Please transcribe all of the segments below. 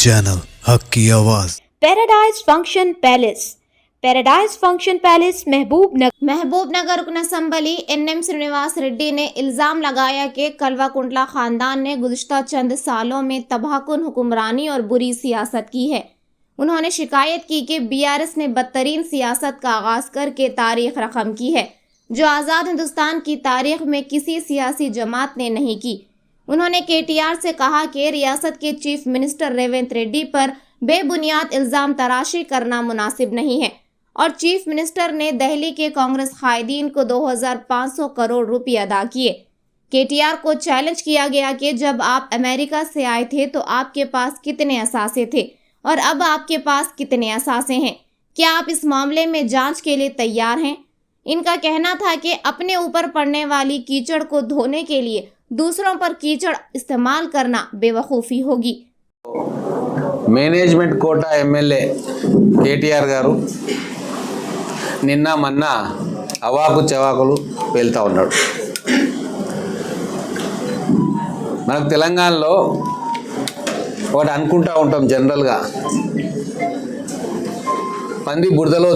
Channel हक की आवाज। पैराडाइज फंक्शन पैलेस महबूब नगर रुकन असम्बली एनएम श्रीनिवास रेड्डी ने इल्जाम लगाया कि कल्वाकुंटला खानदान ने गुज़िश्ता चंद सालों में तबाहकुन हुक्मरानी और बुरी सियासत की है। उन्होंने शिकायत की कि बीआरएस ने बदतरीन सियासत का आगाज करके तारीख रकम की है, जो आज़ाद हिंदुस्तान की तारीख में किसी सियासी जमात ने नहीं की। उन्होंने केटीआर से कहा कि रियासत के चीफ मिनिस्टर रेवंत रेड्डी पर बेबुनियाद इल्ज़ाम तराशी करना मुनासिब नहीं है और चीफ मिनिस्टर ने दिल्ली के कांग्रेस कायदीन को 2500 करोड़ रुपए अदा किए। केटीआर को चैलेंज किया गया कि जब आप अमेरिका से आए थे तो आपके पास कितने असासे थे और अब आपके पास कितने असासे हैं, क्या आप इस मामले में जांच के लिए तैयार हैं? इनका कहना था कि अपने ऊपर पड़ने वाली कीचड़ को धोने के लिए दूसरों पर कीचड़ इस्तेमाल करना बेवकूफ़ी होगी। మేనేజ్మెంట్ కోట ఎమ్మెల్యే కేటీఆర్ గారు నిన్న మొన్న అవాకు చవాకులు వెళ్తూ ఉన్నాడు. మనకు తెలంగాణలో ఒకటి అనుకుంటూ ఉంటాం జనరల్గా, పంది బురదలో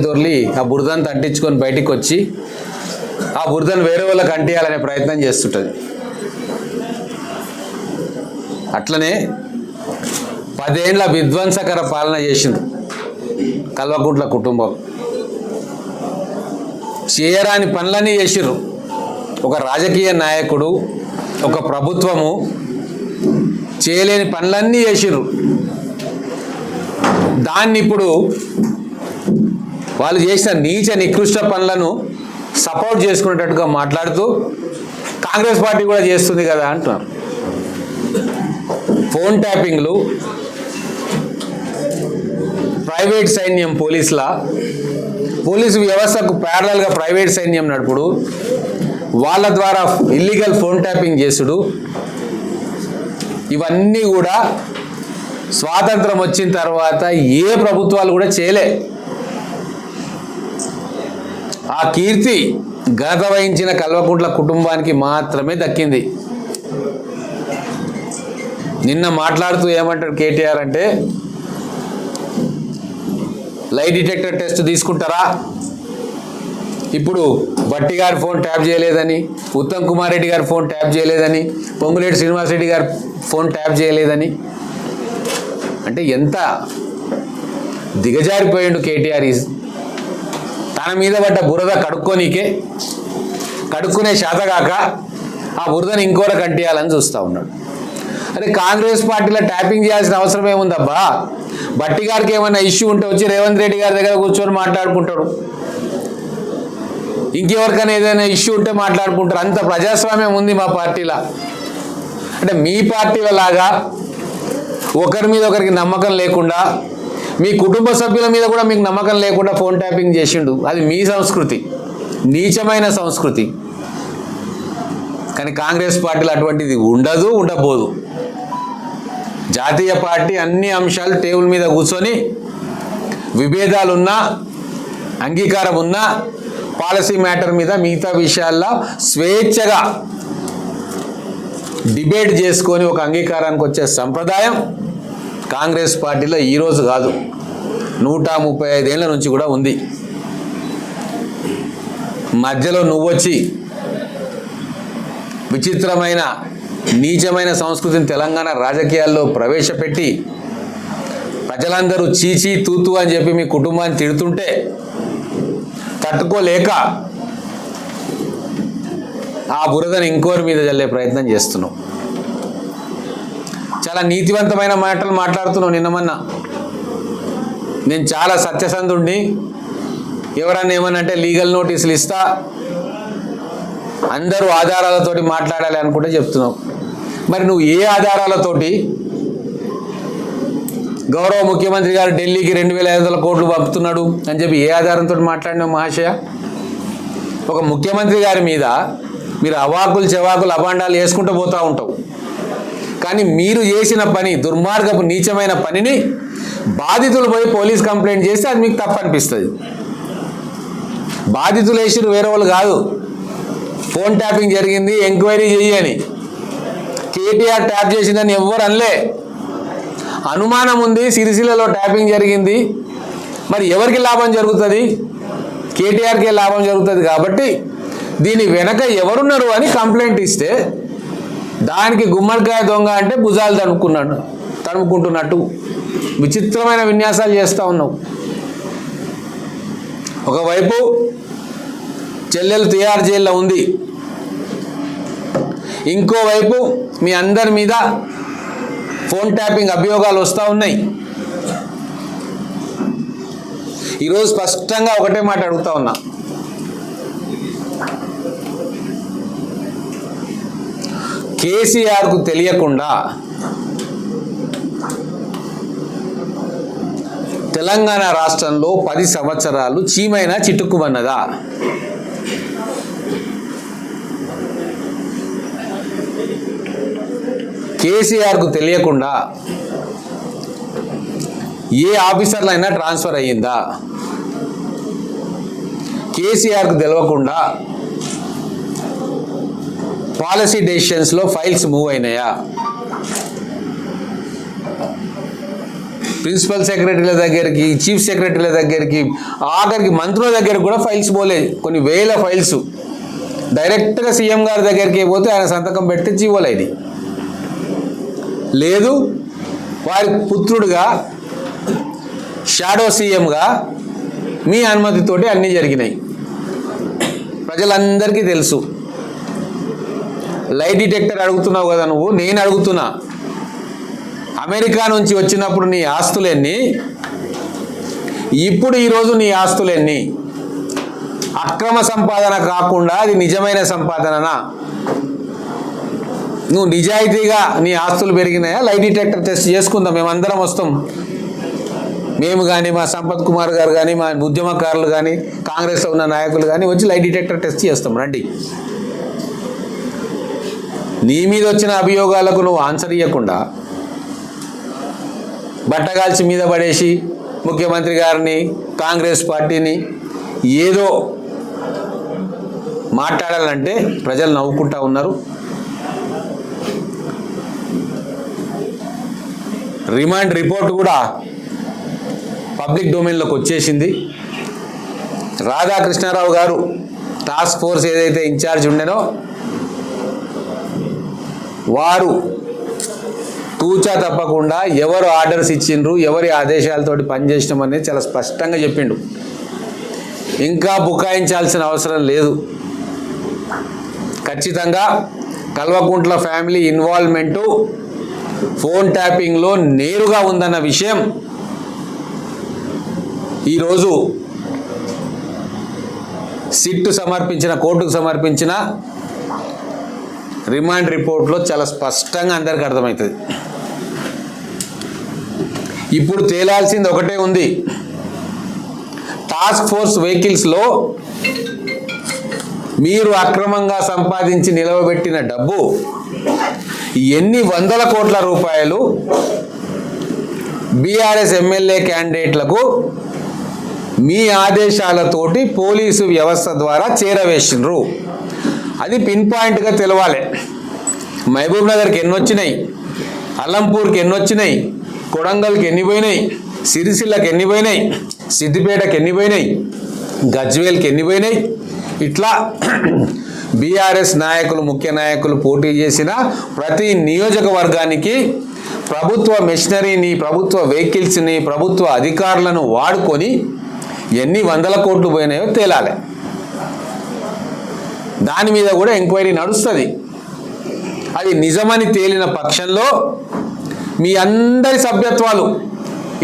దొర్లి ఆ బురదను తట్టించుకొని బయటికి వచ్చి ఆ బురదను వేరే వాళ్ళకి అంటియాలనే ప్రయత్నం చేస్తుంటుంది. అట్లనే 10 ఏళ్ళ విధ్వంసకర పాలన చేసింది కల్వకుంట్ల కుటుంబం. చేయరాని పనులన్నీ చేసిర్రు. ఒక రాజకీయ నాయకుడు, ఒక ప్రభుత్వము చేయలేని పనులన్నీ చేసిర్రు. దాన్ని ఇప్పుడు వాళ్ళు చేసిన నీచ నికృష్ట పనులను సపోర్ట్ చేసుకునేటట్టుగా మాట్లాడుతూ కాంగ్రెస్ పార్టీ కూడా చేస్తుంది కదా అంటున్నారు. ఫోన్ ట్యాపింగ్లు, ప్రైవేట్ సైన్యం పోలీసు వ్యవస్థకు ప్యారలల్గా ప్రైవేట్ సైన్యం నడుపుడు, వాళ్ళ ద్వారా ఇల్లీగల్ ఫోన్ ట్యాపింగ్ చేసుడు, ఇవన్నీ కూడా స్వాతంత్రం వచ్చిన తర్వాత ఏ ప్రభుత్వాలు కూడా చేయలే. ఆ కీర్తి ఘనత వహించిన కల్వకుంట్ల కుటుంబానికి మాత్రమే దక్కింది. నిన్న మాట్లాడుతూ ఏమంటాడు కేటీఆర్ అంటే, లై డిటెక్టర్ టెస్ట్ తీసుకుంటారా, ఇప్పుడు భట్టి గారి ఫోన్ ట్యాప్ చేయలేదని, ఉత్తమ్ కుమార్ రెడ్డి గారి ఫోన్ ట్యాప్ చేయలేదని, పొంగులేటి శ్రీనివాసరెడ్డి గారి ఫోన్ ట్యాప్ చేయలేదని. అంటే ఎంత దిగజారిపోయిండు కేటీఆర్. తన మీద పడ్డ బురద కడుక్కునే శాతగాక ఆ బురదను ఇంకోర కంటియాలని చూస్తూ ఉన్నాడు. అరే, కాంగ్రెస్ పార్టీలో ట్యాపింగ్ చేయాల్సిన అవసరం ఏముందబ్బా? భట్టి గారికి ఏమైనా ఇష్యూ ఉంటే వచ్చి రేవంత్ రెడ్డి గారి దగ్గర కూర్చొని మాట్లాడుకుంటాడు. ఇంకెవరికైనా ఏదైనా ఇష్యూ ఉంటే మాట్లాడుకుంటారు. అంత ప్రజాస్వామ్యం ఉంది మా పార్టీలో. అంటే మీ పార్టీల లాగా ఒకరి మీద ఒకరికి నమ్మకం లేకుండా, మీ కుటుంబ సభ్యుల మీద కూడా మీకు నమ్మకం లేకుండా ఫోన్ ట్యాపింగ్ చేసిండు. అది మీ సంస్కృతి, నీచమైన సంస్కృతి. కానీ కాంగ్రెస్ పార్టీలో అటువంటిది ఉండబోదు. జాతీయ పార్టీ అన్ని అంశాలు టేబుల్ మీద కూర్చొని విభేదాలున్నా, అంగీకారం ఉన్నా, పాలసీ మ్యాటర్ మీద మిగతా విషయాల్లో స్వేచ్ఛగా డిబేట్ చేసుకొని ఒక అంగీకారానికి వచ్చే సంప్రదాయం కాంగ్రెస్ పార్టీలో ఈరోజు కాదు, 135 ఏళ్ల నుంచి కూడా ఉంది. మధ్యలో నువ్వొచ్చి విచిత్రమైన నీచమైన సంస్కృతిని తెలంగాణ రాజకీయాల్లో ప్రవేశపెట్టి ప్రజలందరూ చీచీ తూతూ అని చెప్పి మీ కుటుంబాన్ని తిడుతుంటే తట్టుకోలేక ఆ బురదను ఇంకోరి మీద చల్లే ప్రయత్నం చేస్తున్నావు. చాలా నీతివంతమైన మాటలు మాట్లాడుతున్నావు. నిన్నమన్నా నేను చాలా సత్యసంధుడిని, ఎవరన్నా ఏమనంటే లీగల్ నోటీసులు ఇస్తా, అందరూ ఆధారాలతోటి మాట్లాడాలి అనుకుంటే చెప్తున్నావు. మరి నువ్వు ఏ ఆధారాలతోటి గౌరవ ముఖ్యమంత్రి గారు ఢిల్లీకి 2500 కోట్లు పంపుతున్నాడు అని చెప్పి ఏ ఆధారంతో మాట్లాడినావు మహాశయ? ఒక ముఖ్యమంత్రి గారి మీద మీరు అవాకులు చెవాకులు అభాండాలు వేసుకుంటూ పోతూ ఉంటావు. కానీ మీరు చేసిన పని, దుర్మార్గపు నీచమైన పనిని బాధితులు పోయి పోలీస్ కంప్లైంట్ చేస్తే అది మీకు తప్పు అనిపిస్తుంది. బాధితులు వేసిరు, వేరే వాళ్ళు కాదు. ఫోన్ ట్యాపింగ్ జరిగింది, ఎంక్వైరీ చెయ్యని. కేటీఆర్ ట్యాప్ చేసిందని ఎవ్వరు అనలే. అనుమానం ఉంది, సిరిసిల్లలో ట్యాపింగ్ జరిగింది, మరి ఎవరికి లాభం జరుగుతుంది? కేటీఆర్కే లాభం జరుగుతుంది. కాబట్టి దీని వెనక ఎవరున్నారు అని కంప్లైంట్ ఇస్తే దానికి గుమ్మడికాయ దొంగ అంటే భుజాలు తడుముకుంటున్నట్టు విచిత్రమైన విన్యాసాలు చేస్తూ ఉన్నావు. ఒకవైపు చెల్లెలు తిహార్ జైల్లో ఉంది, ఇంకోవైపు మీ అందరి మీద ఫోన్ ట్యాపింగ్ అభియోగాలు వస్తూ ఉన్నాయి. ఈరోజు స్పష్టంగా ఒకటే మాట అడుగుతా ఉన్నా, కేసీఆర్కు తెలియకుండా తెలంగాణ రాష్ట్రంలో 10 సంవత్సరాలు చీమైనా చిట్టుకుమన్నదా? కేసీఆర్కు తెలియకుండా ఏ ఆఫీసర్లైనా ట్రాన్స్ఫర్ అయ్యిందా? కేసీఆర్కు తెలియకుండా పాలసీ డెసిషన్స్లో ఫైల్స్ మూవ్ అయినాయా? ప్రిన్సిపల్ సెక్రటరీల దగ్గరికి, చీఫ్ సెక్రటరీల దగ్గరికి, ఆఖరికి మంత్రుల దగ్గరికి కూడా ఫైల్స్ పోలేదు. కొన్ని వేల ఫైల్స్ డైరెక్ట్గా సీఎం గారి దగ్గరికి పోతే ఆయన సంతకం పెట్టి జీవోలేదు. లేదు, వారి పుత్రుడుగా షాడో సీఎంగా మీ అనుమతితోటి అన్నీ జరిగినాయి. ప్రజలందరికీ తెలుసు. లై డిటెక్టర్ అడుగుతున్నావు కదా నువ్వు, నేను అడుగుతున్నా, అమెరికా నుంచి వచ్చినప్పుడు నీ ఆస్తులెన్ని, ఇప్పుడు ఈరోజు నీ ఆస్తులెన్ని? అక్రమ సంపాదన కాకుండా అది నిజమైన సంపాదననా? నువ్వు నిజాయితీగా నీ ఆస్తులు పెరిగినాయా? లై డిటెక్టర్ టెస్ట్ చేసుకుందాం, మేమందరం వస్తాం. మేము కానీ, మా సంపత్ కుమార్ గారు కానీ, మా ఉద్యమకారులు కానీ, కాంగ్రెస్లో ఉన్న నాయకులు కానీ వచ్చి లై డిటెక్టర్ టెస్ట్ చేస్తాం, రండి. నీ మీద వచ్చిన అభియోగాలకు నువ్వు ఆన్సర్ ఇవ్వకుండా బట్టగాల్చి మీద పడేసి ముఖ్యమంత్రి గారిని, కాంగ్రెస్ పార్టీని ఏదో మాట్లాడాలంటే ప్రజలు నవ్వుకుంటా ఉన్నారు. రిమాండ్ రిపోర్ట్ కూడా పబ్లిక్ డొమైన్లోకి వచ్చేసింది. రాధాకృష్ణారావు గారు టాస్క్ ఫోర్స్ ఏదైతే ఇన్ఛార్జ్ ఉండేనో వారు తూచా తప్పకుండా ఎవరు ఆర్డర్స్ ఇచ్చిండ్రు, ఎవరి ఆదేశాలతోటి పనిచేసినామనేది చాలా స్పష్టంగా చెప్పిండు. ఇంకా బుకాయించాల్సిన అవసరం లేదు. ఖచ్చితంగా కల్వకుంట్ల ఫ్యామిలీ ఇన్వాల్వ్మెంటు ఫోన్ ట్యాపింగ్లో నేరుగా ఉందన్న విషయం ఈరోజు సిట్ సమర్పించిన, కోర్టుకు సమర్పించిన రిమాండ్ రిపోర్ట్లో చాలా స్పష్టంగా అందరికీ అర్థమవుతుంది. ఇప్పుడు తేలాల్సింది ఒకటే ఉంది, టాస్క్ ఫోర్స్ వెహికల్స్లో మీరు అక్రమంగా సంపాదించి నిలవబెట్టిన డబ్బు ఎన్ని వందల కోట్ల రూపాయలు బీఆర్ఎస్ ఎమ్మెల్యే క్యాండిడేట్లకు మీ ఆదేశాలతోటి పోలీసు వ్యవస్థ ద్వారా చేరవేసిండ్రు. అది పిన్ పాయింట్గా తెలవాలి. మహబూబ్ నగర్కి ఎన్ని వచ్చినాయి, అల్లంపూర్కి ఎన్ని వచ్చినాయి, కొడంగల్కి ఎన్ని పోయినాయి, సిరిసిల్లకి ఎన్ని పోయినాయి, సిద్దిపేటకి ఎన్ని పోయినాయి, గజ్వేల్కి ఎన్ని పోయినాయి, ఇట్లా బీఆర్ఎస్ నాయకులు, ముఖ్య నాయకులు పోటీ చేసిన ప్రతి నియోజకవర్గానికి ప్రభుత్వ మెషినరీని, ప్రభుత్వ వెహికల్స్ని, ప్రభుత్వ అధికారులను వాడుకొని ఎన్ని వందల కోట్లు పోయినాయో తేలాలి. దాని మీద కూడా ఎంక్వైరీ నడుస్తుంది. అది నిజమని తేలిన పక్షంలో మీ అందరి సభ్యత్వాలు,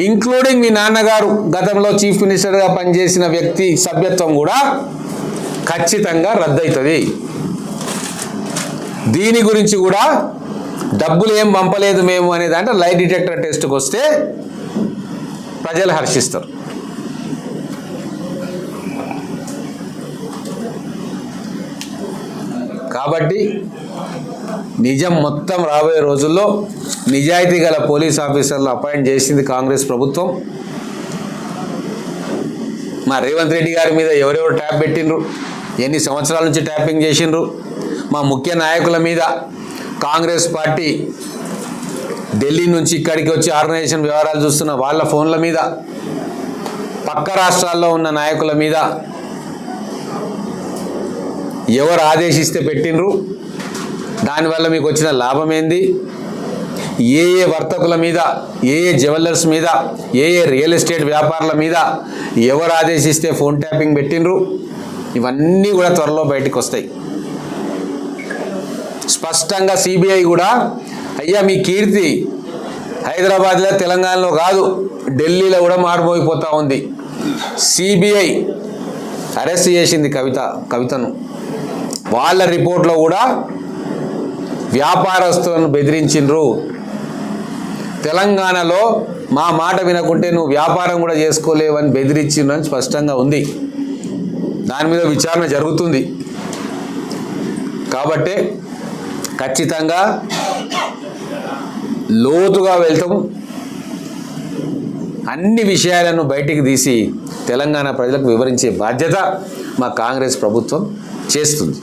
ఇంక్లూడింగ్ మీ నాన్నగారు గతంలో చీఫ్ మినిస్టర్గా పనిచేసిన వ్యక్తి సభ్యత్వం కూడా ఖచ్చితంగా రద్దవుతుంది. దీని గురించి కూడా డబ్బులు ఏం పంపలేదు మేము అనే దాంట్లో లై డిటెక్టర్ టెస్ట్కి వస్తే ప్రజలు హర్షిస్తారు. కాబట్టి నిజం మొత్తం రాబోయే రోజుల్లో నిజాయితీ గల పోలీస్ ఆఫీసర్లు అపాయింట్ చేసింది కాంగ్రెస్ ప్రభుత్వం. మా రేవంత్ రెడ్డి గారి మీద ఎవరెవరు ట్యాప్ పెట్టిండ్రు, ఎన్ని సంవత్సరాల నుంచి ట్యాపింగ్ చేసిండ్రు, మా ముఖ్య నాయకుల మీద కాంగ్రెస్ పార్టీ ఢిల్లీ నుంచి ఇక్కడికి వచ్చి ఆర్గనైజేషన్ వ్యవహారాలు చూస్తున్న వాళ్ళ ఫోన్ల మీద, పక్క రాష్ట్రాల్లో ఉన్న నాయకుల మీద ఎవరు ఆదేశిస్తే పెట్టినరు, దానివల్ల మీకు వచ్చిన లాభం ఏంది, ఏ ఏ వర్తకుల మీద, ఏ ఏ జ్యువెలర్స్ మీద, ఏ ఏ రియల్ ఎస్టేట్ వ్యాపారుల మీద ఎవరు ఆదేశిస్తే ఫోన్ ట్యాపింగ్ పెట్టినరు, ఇవన్నీ కూడా త్వరలో బయటకు వస్తాయి. స్పష్టంగా సిబిఐ కూడా అయ్యా మీ కీర్తి హైదరాబాద్లో తెలంగాణలో కాదు ఢిల్లీలో కూడా మారిపోయిపోతూ ఉంది. సిబిఐ అరెస్ట్ చేసింది కవితను. వాళ్ళ రిపోర్ట్లో కూడా వ్యాపారస్తులను బెదిరించిండ్రు. తెలంగాణలో మా మాట వినకుంటే నువ్వు వ్యాపారం కూడా చేసుకోలేవని బెదిరించిండ్రు అని స్పష్టంగా ఉంది. దాని మీద విచారణ జరుగుతుంది. కాబట్టి ఖచ్చితంగా లోతుగా వెళ్తాం, అన్ని విషయాలను బయటికి తీసి తెలంగాణ ప్రజలకు వివరించే బాధ్యత మా కాంగ్రెస్ ప్రభుత్వం చేస్తుంది.